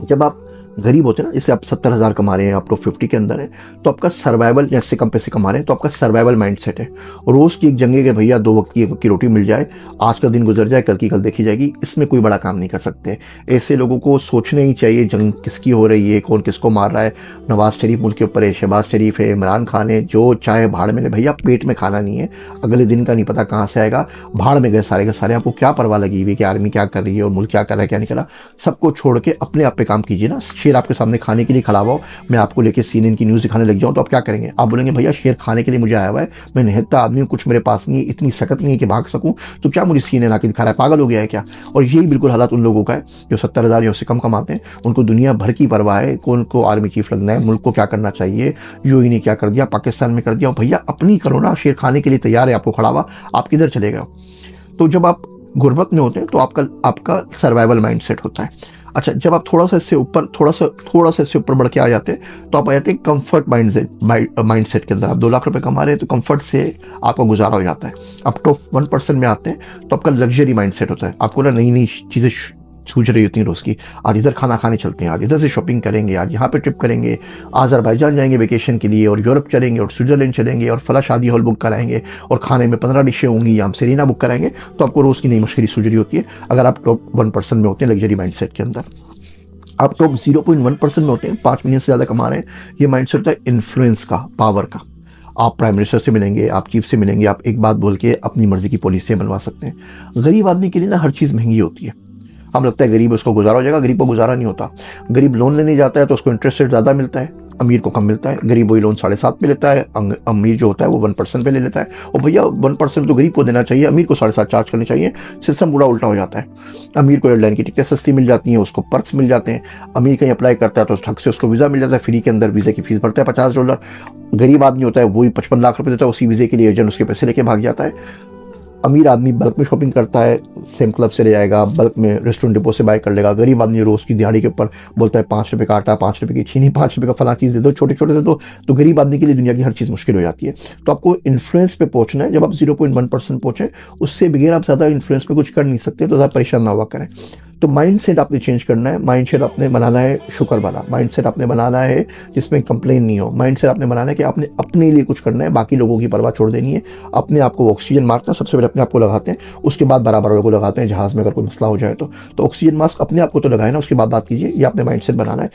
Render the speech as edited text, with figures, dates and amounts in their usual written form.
जब आप गरीब होते हैं ना, जैसे आप 70,000 कमा रहे हैं, आप टॉप 50 के अंदर है, तो आपका सर्वाइवल, जैसे कम पैसे कमा रहे हैं तो आपका सर्वाइवल माइंड सेट है। रोज़ की एक जंगे के भैया 2 वक्त की 1 वक्त की रोटी मिल जाए, आज का दिन गुजर जाए, कल की कल देखी जाएगी, इसमें कोई बड़ा काम नहीं कर सकते। ऐसे लोगों को सोचना ही चाहिए जंग किसकी हो रही है, कौन किसको मार रहा है। नवाज शरीफ मुल्क के ऊपर है, शहबाज शरीफ है, इमरान खान है, जो चाहे भाड़ में ले भैया, पेट में खाना नहीं है, अगले दिन का नहीं पता कहाँ से आएगा, भाड़ में गए सारे के सारे। आपको क्या परवाह लगी हुई कि आर्मी क्या कर रही है और मुल्क क्या कर रहा है क्या नहीं कर रहा। सबको छोड़ के अपने आप पे काम कीजिए ना। शेर आपके सामने खाने के लिए खड़ा हुआ हो, मैं आपको लेके CNN की न्यूज़ दिखाने लग जाऊं तो आप क्या करेंगे? आप बोलेंगे भैया शेर खाने के लिए मुझे आया हुआ है, मैं निहत्था आदमी हूँ, कुछ मेरे पास नहीं है, इतनी सकत नहीं है कि भाग सकूं, तो क्या मुझे CNN आके दिखा रहा है, पागल हो गया है क्या? और यही बिल्कुल हालात उन लोगों का है जो 70,000 या उससे कम कमाते हैं। उनको दुनिया भर की परवाह है, कौन को आर्मी चीफ लगना है, मुल्क को क्या करना चाहिए, यूएई ने क्या कर दिया, पाकिस्तान में कर दिया। और भैया अपनी करो ना, शेर खाने के लिए तैयार है आपको खड़ा हुआ, आप किधर चले गए? तो जब आप गुर्बत में होते हैं तो आपका सर्वाइवल माइंड सेट होता है। अच्छा, जब आप थोड़ा सा इससे ऊपर बढ़ के आ जाते हैं तो आप आ जाते हैं कंफर्ट माइंड सेट के अंदर। आप 2 लाख रुपए कमा रहे हैं तो कंफर्ट से आपका गुजारा हो जाता है। आप टॉप 1% में आते हैं तो आपका लग्जरी माइंड सेट होता है। आपको ना नई नई चीज़ें सूझ रही होती हैं रोज़ की, आज इधर खाना खाने चलते हैं, आज इधर से शॉपिंग करेंगे, आज यहाँ पे ट्रिप करेंगे, अज़रबैजान जाएंगे वेकेशन के लिए, और यूरोप चलेंगे, और स्विट्ज़रलैंड चलेंगे, और फला शादी हॉल बुक कराएंगे, और खाने में 15 डिशें होंगी, या हम सेरेना बुक कराएंगे। तो आपको रोज़ की नई मुश्किल सूझ रही होती है अगर आप टॉप 1% में होते हैं लग्जरी माइंड सेट के अंदर। आप टॉप 0.1% में होते हैं, 5 मिलियन से ज़्यादा कमा रहे हैं, ये माइंड सेट होता है इन्फ्लुएंस का, पावर का। आप प्राइम मिनिस्टर से मिलेंगे, आप चीफ से मिलेंगे, आप एक बात बोल के अपनी मर्जी की पॉलिसियाँ बनवा सकते हैं। गरीब आदमी के लिए ना हर चीज़ महंगी होती है। हम लगता है गरीब उसको गुजारा हो जाएगा, गरीब को गुजारा नहीं होता। गरीब लोन लेने जाता है तो उसको इंटरेस्ट रेट ज़्यादा मिलता है, अमीर को कम मिलता है। गरीब वही लोन 7.5 पे लेता है, अमीर जो होता है वो 1% पे ले लेता है। और भैया 1% तो गरीब को देना चाहिए, अमीर को 7.5 चार्ज करनी चाहिए। सिस्टम पूरा उल्टा हो जाता है। अमीर को एयरलाइन की टिकटें सस्ती मिल जाती हैं, उसको पर्क्स मिल जाते हैं। अमीर कहीं अप्लाई करता है तो ठग से उसको वीज़ा मिल जाता है, फ्री के अंदर वीज़े की फीस भरता है $50। गरीब आदमी होता है वही 55 लाख रुपए देता है उसी वीज़े के लिए, एजेंट उसके पैसे लेके भाग जाता है। अमीर आदमी बल्क में शॉपिंग करता है, सेम क्लब से ले जाएगा, बल्क में रेस्टोरेंट डिपो से बाय कर लेगा। गरीब आदमी रोज़ की दिहाड़ी के ऊपर बोलता है 5 रुपये का आटा, 5 रुपये की चीनी, 5 रुपये का फला चीज़ दे दो, छोटे छोटे दे दो। तो गरीब आदमी के लिए दुनिया की हर चीज़ मुश्किल हो जाती है। तो आपको इन्फ्लुएंस पे पहुंचना है। जब आप 0.1% पहुंचे, उससे बगैर आप ज़्यादा इन्फ्लुएंस पे कुछ कर नहीं सकते, तो ज़्यादा परेशान ना हुआ करें। तो माइंड सेट आपने चेंज करना है। माइंड सेट आपने बनाना है शुक्र वाला, माइंड सेट आपने बनाना है जिसमें कंप्लेन नहीं हो। माइंड सेट आपने बनाना है कि आपने अपने लिए कुछ करना है, बाकी लोगों की परवाह छोड़ देनी है। अपने आप को ऑक्सीजन मारते हैं, सबसे पहले अपने आप को लगाते हैं, उसके बाद बराबर वालों को लगाते हैं जहाज़ में अगर कोई मसला हो जाए तो ऑक्सीजन मास्क अपने आप को तो लगाए ना, उसके बाद बात कीजिए। ये आपने माइंड सेट बनाना है।